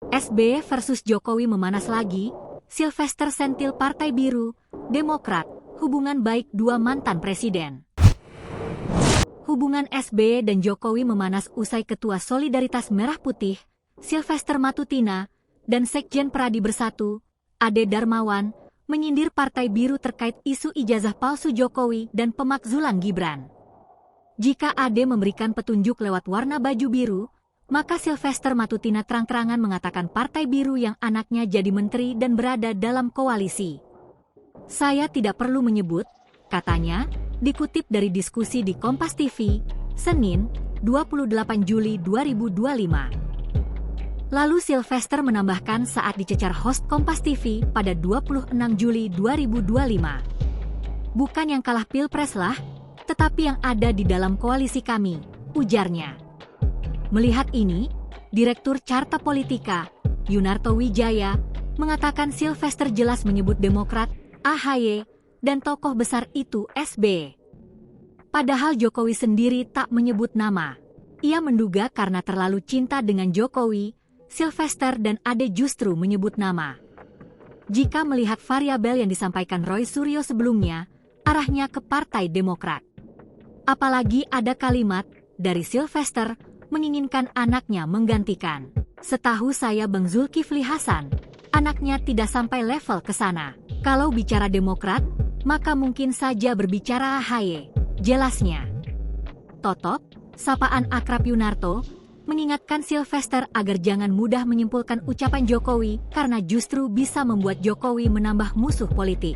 SBY versus Jokowi memanas lagi, Sylvester Sentil Partai Biru, Demokrat, hubungan baik dua mantan presiden. Hubungan SBY dan Jokowi memanas usai Ketua Solidaritas Merah Putih, Sylvester Matutina, dan Sekjen Pradi Bersatu, Ade Darmawan, menyindir Partai Biru terkait isu ijazah palsu Jokowi dan pemakzulan Gibran. Jika Ade memberikan petunjuk lewat warna baju biru, maka Sylvester Matutina terang-terangan mengatakan Partai Biru yang anaknya jadi menteri dan berada dalam koalisi. Saya tidak perlu menyebut, katanya, dikutip dari diskusi di Kompas TV, Senin, 28 Juli 2025. Lalu Sylvester menambahkan saat dicecar host Kompas TV pada 26 Juli 2025. Bukan yang kalah pilpres lah, tetapi yang ada di dalam koalisi kami, ujarnya. Melihat ini, Direktur Carta Politika, Yunarto Wijaya, mengatakan Sylvester jelas menyebut Demokrat, AHY, dan tokoh besar itu SBY. Padahal Jokowi sendiri tak menyebut nama. Ia menduga karena terlalu cinta dengan Jokowi, Sylvester dan Ade justru menyebut nama. Jika melihat variabel yang disampaikan Roy Suryo sebelumnya, arahnya ke Partai Demokrat. Apalagi ada kalimat dari Sylvester menginginkan anaknya menggantikan. Setahu saya Bang Zulkifli Hasan, anaknya tidak sampai level ke sana. Kalau bicara Demokrat, maka mungkin saja berbicara AHY, jelasnya. Totok, sapaan akrab Yunarto, mengingatkan Sylvester agar jangan mudah menyimpulkan ucapan Jokowi karena justru bisa membuat Jokowi menambah musuh politik.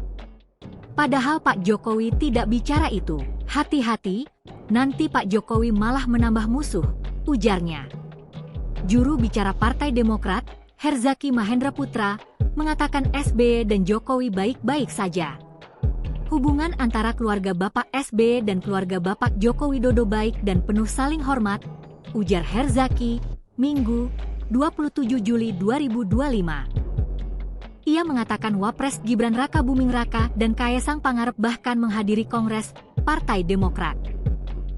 Padahal Pak Jokowi tidak bicara itu. Hati-hati, nanti Pak Jokowi malah menambah musuh, ujarnya. Juru bicara Partai Demokrat, Herzaki Mahendra Putra, mengatakan SBY dan Jokowi baik-baik saja. Hubungan antara keluarga Bapak SBY dan keluarga Bapak Joko Widodo baik dan penuh saling hormat, ujar Herzaki, Minggu, 27 Juli 2025. Ia mengatakan Wapres Gibran Raka Buming Raka dan Kaesang Pangarep bahkan menghadiri Kongres Partai Demokrat.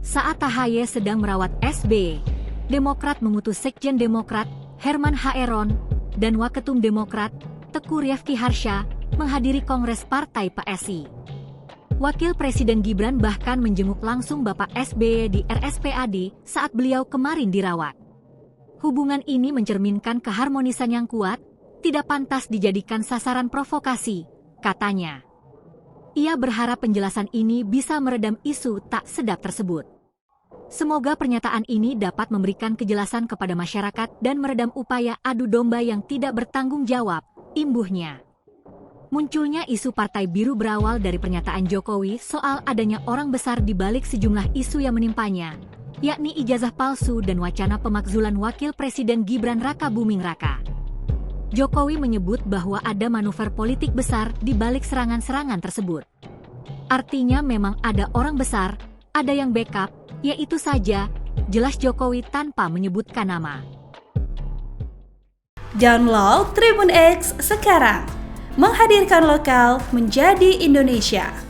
Saat AHY sedang merawat SBY, Demokrat mengutus Sekjen Demokrat, Herman Haeron, dan Waketum Demokrat, Teguh Rifki Harsha, menghadiri Kongres Partai PSI. Wakil Presiden Gibran bahkan menjenguk langsung Bapak SBY di RSPAD saat beliau kemarin dirawat. Hubungan ini mencerminkan keharmonisan yang kuat, tidak pantas dijadikan sasaran provokasi, katanya. Ia berharap penjelasan ini bisa meredam isu tak sedap tersebut. Semoga pernyataan ini dapat memberikan kejelasan kepada masyarakat dan meredam upaya adu domba yang tidak bertanggung jawab, imbuhnya. Munculnya isu Partai Biru berawal dari pernyataan Jokowi soal adanya orang besar di balik sejumlah isu yang menimpanya, yakni ijazah palsu dan wacana pemakzulan Wakil Presiden Gibran Raka Buming Raka. Jokowi menyebut bahwa ada manuver politik besar di balik serangan-serangan tersebut. Artinya memang ada orang besar, ada yang backup, yaitu saja, jelas Jokowi tanpa menyebutkan nama. Download Tribun X sekarang, menghadirkan lokal menjadi Indonesia.